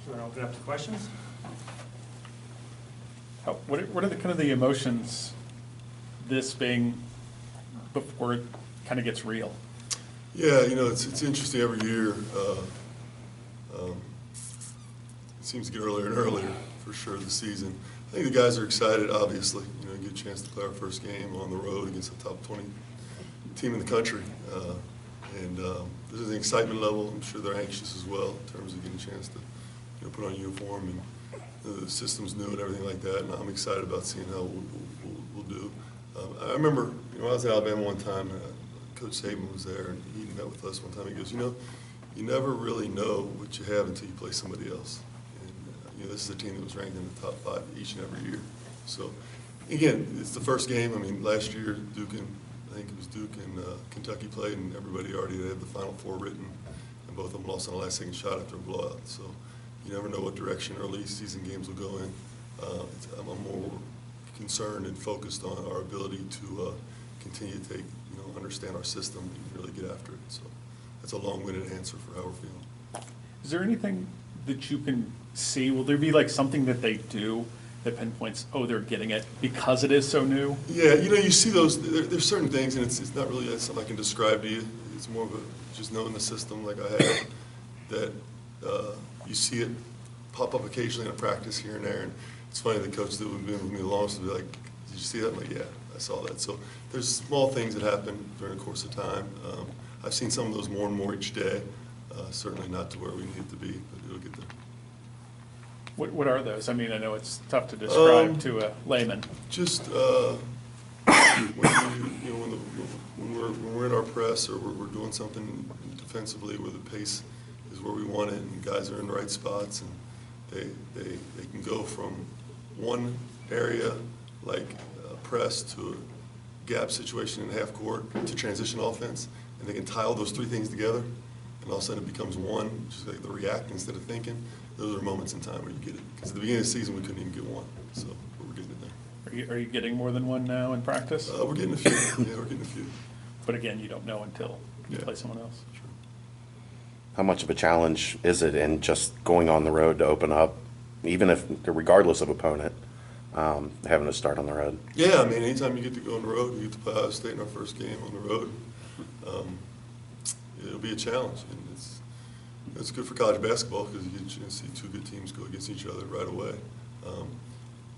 you want to open it up to questions? What are the kind of the emotions this being before it kind of gets real? Yeah, it's interesting every year. It seems to get earlier and earlier for sure this season. I think the guys are excited, obviously. Get a chance to play our first game on the road against the top 20 team in the country. There's an excitement level. I'm sure they're anxious as well in terms of getting a chance to put on a uniform, and the system's new and everything like that. And I'm excited about seeing how we'll do. I remember I was at Alabama one time. Coach Saban was there, and he met with us one time. He goes, you never really know what you have until you play somebody else. And this is a team that was ranked in the top 5 each and every year. So again, it's the first game. I mean, last year I think it was Duke and Kentucky played, and everybody already had the Final Four written, and both of them lost on a last-second shot after a blowout. So you never know what direction early season games will go in. I'm more concerned and focused on our ability to continue to take, understand our system and really get after it. So that's a long-winded answer for how we're feeling. Is there anything that you can see? Will there be like something that they do that pinpoints, oh, they're getting it because it is so new? Yeah, you see those. There's certain things, and it's not really something I can describe to you. It's more of just knowing the system like I have, that you see it pop up occasionally in a practice here and there. And it's funny, the coach that would be with me the longest would be like, "Did you see that?" I'm like, "Yeah, I saw that." So there's small things that happen during the course of time. I've seen some of those more and more each day. Certainly not to where we need it to be, but it'll get there. What are those? I mean, I know it's tough to describe to a layman. Just when we're in our press or we're doing something defensively where the pace is where we want it and guys are in the right spots, and they can go from one area like a press to a gap situation in half court to transition offense, and they can tie all those 3 things together, and all of a sudden it becomes one, just like the react instead of thinking. Those are moments in time where you get it. Because at the beginning of the season, we couldn't even get one. So we're getting it there. Are you getting more than one now in practice? We're getting a few. Yeah, we're getting a few. But again, you don't know until you play someone else. Sure. How much of a challenge is it in just going on the road to open up, even if, regardless of opponent, having to start on the road? Yeah, I mean, anytime you get to go on the road, you get to play Ohio State in our first game on the road, it'll be a challenge. And it's good for college basketball because you get a chance to see 2 good teams go against each other right away.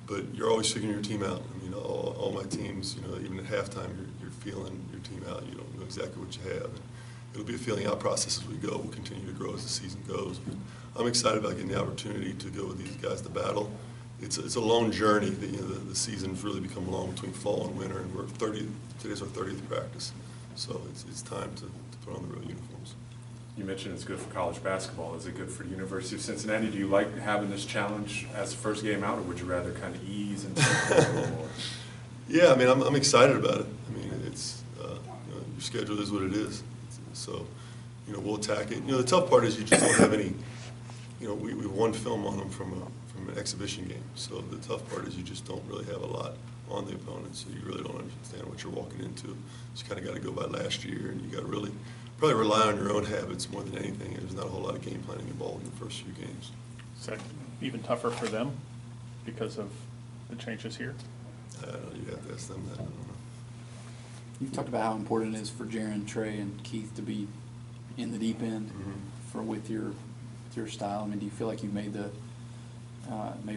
But you're always figuring your team out. I mean, all my teams, even at halftime, you're feeling your team out. You don't know exactly what you have. And it'll be a feeling out process as we go. We'll continue to grow as the season goes. But I'm excited about getting the opportunity to go with these guys to battle. It's a long journey. The season's really become long between fall and winter, and today's our 30th practice. So it's time to put on the real uniforms. You mentioned it's good for college basketball. Is it good for the University of Cincinnati? Do you like having this challenge as the first game out, or would you rather kind of ease into it a little more? Yeah, I mean, I'm excited about it. I mean, it's your schedule is what it is. So, we'll attack it. The tough part is you just don't have any. We won film on them from an exhibition game. So the tough part is you just don't really have a lot on the opponent. So you really don't understand what you're walking into. So you kind of got to go by last year, and you got to really probably rely on your own habits more than anything. There's not a whole lot of game planning involved in the first few games. Is that even tougher for them because of the changes here? I don't know. You have to ask them that. I don't know. You've talked about how important it is for Jaron, Trey, and Keith to be in the deep end with your style. I mean, do you feel like you've made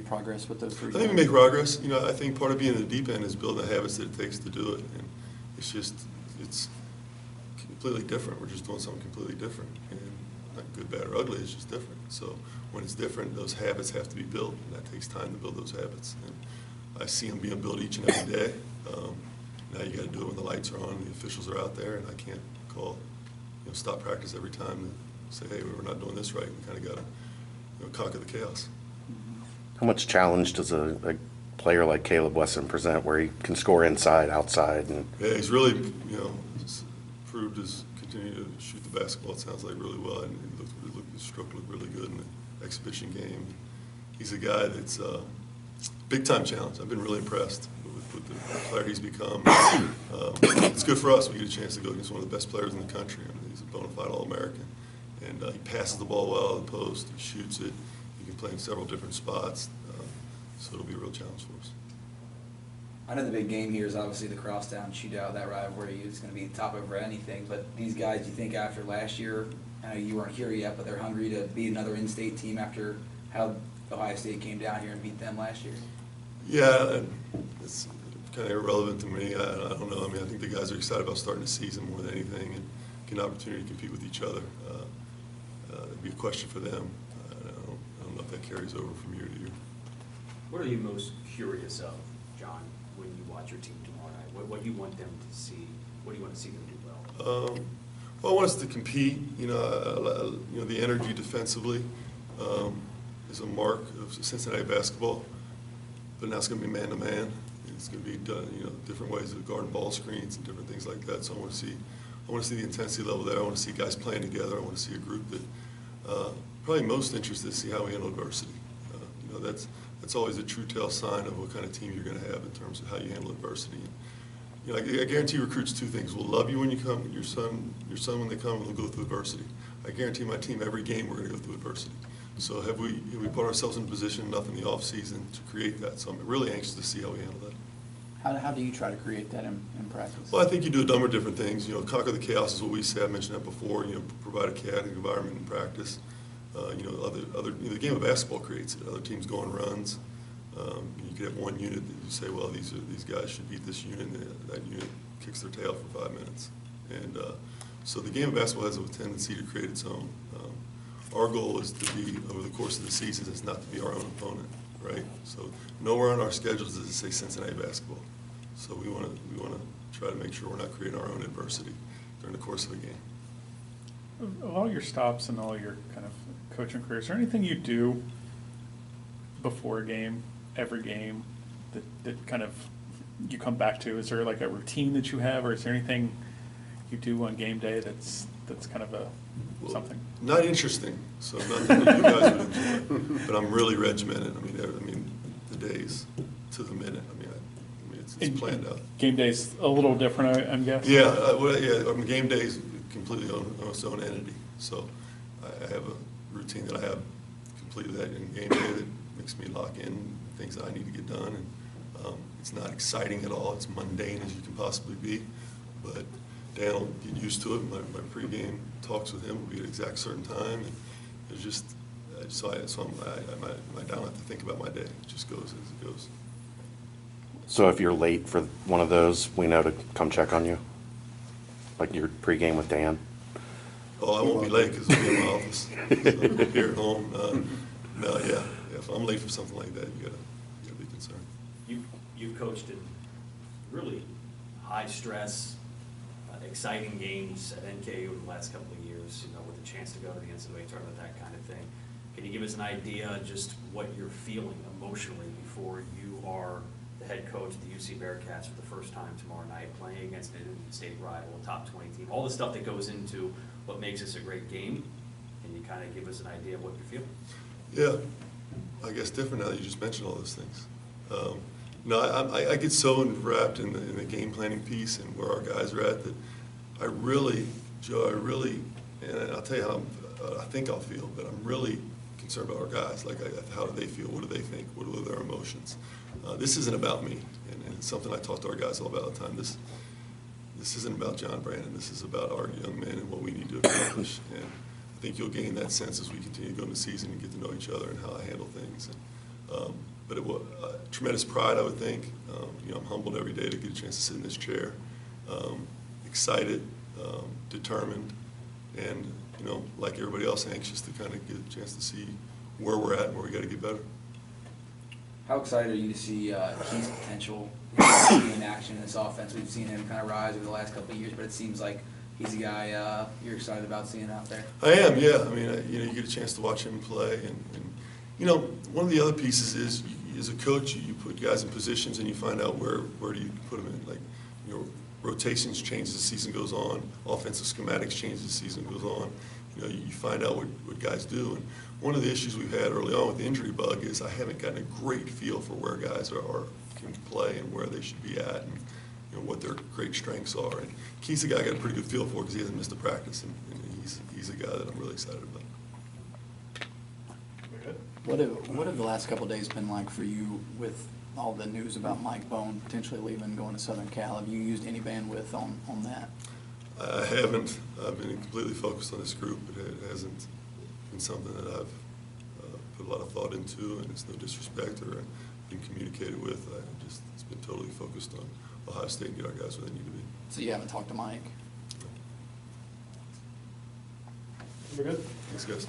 progress with those 3 guys? I think we made progress. I think part of being in the deep end is building the habits that it takes to do it, and it's completely different. We're just doing something completely different, and not good, bad, or ugly. It's just different. So when it's different, those habits have to be built, and that takes time to build those habits. And I see them being built each and every day. Now you got to do it when the lights are on and the officials are out there, and I can't stop practice every time and say, hey, we're not doing this right. We kind of got to conquer the chaos. How much challenge does a player like Caleb Wesson present where he can score inside, outside? And yeah, he's really, proved his continue to shoot the basketball, it sounds like, really well. And his stroke looked really good in the exhibition game. He's a guy that's big-time challenge. I've been really impressed with the player he's become. It's good for us. We get a chance to go against one of the best players in the country. I mean, he's a bona fide All-American. And he passes the ball well out of the post. He shoots it. he can play in several different spots, so it'll be a real challenge for us. I know the big game here is obviously the crosstown shootout. That rivalry is going to be top over anything. But these guys, you think after last year, I know you weren't here yet, but they're hungry to be another in-state team after how Ohio State came down here and beat them last year? Yeah, and it's kind of irrelevant to me. I don't know. I mean, I think the guys are excited about starting the season more than anything and get an opportunity to compete with each other. It'd be a question for them. I don't know if that carries over from year to year. What are you most curious of, John, when you watch your team tomorrow night? What do you want them to see? What do you want to see them do well? Well, I want us to compete. The energy defensively is a mark of Cincinnati basketball. But now it's going to be man-to-man. It's going to be done, different ways of guarding ball screens and different things like that. So I want to see the intensity level there. I want to see guys playing together. I want to see a group that probably most interested to see how we handle adversity. That's always a true tell sign of what kind of team you're going to have in terms of how you handle adversity. I guarantee recruits two things: will love you when you come, your son when they come, and they'll go through adversity. I guarantee my team every game we're going to go through adversity. So have we put ourselves in a position enough in the off season to create that? So I'm really anxious to see how we handle that. How do you try to create that in practice? Well, I think you do a number of different things. Conquer the chaos is what we say. I mentioned that before. Provide a chaotic environment in practice. The game of basketball creates it. Other teams go on runs. You could have one unit that you say, well, these guys should beat this unit, and that unit kicks their tail for 5 minutes. And so the game of basketball has a tendency to create its own. Our goal is to be, over the course of the season, is not to be our own opponent, right? So nowhere on our schedules does it say Cincinnati basketball. So we want to try to make sure we're not creating our own adversity during the course of a game. Of all your stops and all your kind of coaching career, is there anything you do before a game, every game, that kind of you come back to? Is there like a routine that you have, or is there anything you do on game day that's kind of something? Not interesting, so nothing that you guys would enjoy. But I'm really regimented. I mean, the days to the minute. It's planned out. Game day's a little different, I'm guessing. Yeah, game day is completely on its own entity. So I have a routine that I have completely that in game day that makes me lock in things that I need to get done. And it's not exciting at all. It's mundane as you can possibly be. But Dan will get used to it. My pregame talks with him will be at exact certain time. And it's just, I don't have to think about my day. It just goes as it goes. So if you're late for one of those, we know to come check on you? Like your pregame with Dan? Oh, I won't be late because I'll be in my office. So I'm here at home. If I'm late for something like that, you gotta be concerned. You've coached in really high-stress, exciting games at NKU in the last couple of years, with a chance to go to the NCAA tournament, that kind of thing. Can you give us an idea just what you're feeling emotionally before you are the head coach of the UC Bearcats for the first time tomorrow night, playing against an in-state rival, a top 20 team, all the stuff that goes into what makes this a great game? Can you kind of give us an idea of what you feel? Yeah, I guess different now that you just mentioned all those things. I get so wrapped in the game planning piece and where our guys are at that Joe, and I'll tell you how I think I'll feel, but I'm really concerned about our guys. Like, how do they feel? What do they think? What are their emotions? This isn't about me, and it's something I talk to our guys all about all the time. This isn't about John Brannen. This is about our young men and what we need to accomplish. And I think you'll gain that sense as we continue to go into the season and get to know each other and how I handle things. But it was tremendous pride, I would think. I'm humbled every day to get a chance to sit in this chair. Excited, determined, and like everybody else, anxious to kind of get a chance to see where we're at and where we got to get better. How excited are you to see Keith's potential in action in this offense? We've seen him kind of rise over the last couple of years, but it seems like he's a guy you're excited about seeing out there. I am, yeah. You get a chance to watch him play, and one of the other pieces is, as a coach, you put guys in positions and you find out where do you put them in. Like, rotations change as the season goes on, offensive schematics change as the season goes on. You find out what guys do. And one of the issues we've had early on with the injury bug is I haven't gotten a great feel for where guys can play and where they should be at, and what their great strengths are. And Keith's a guy I got a pretty good feel for because he hasn't missed a practice, and he's a guy that I'm really excited about. Very good. What have the last couple of days been like for you with all the news about Mike Bone potentially leaving, going to Southern Cal? Have you used any bandwidth on that? I haven't. I've been completely focused on this group. It hasn't been something that I've put a lot of thought into, and it's no disrespect or been communicated with. It's been totally focused on Ohio State and get our guys where they need to be. So you haven't talked to Mike? We're good? Thanks, guys.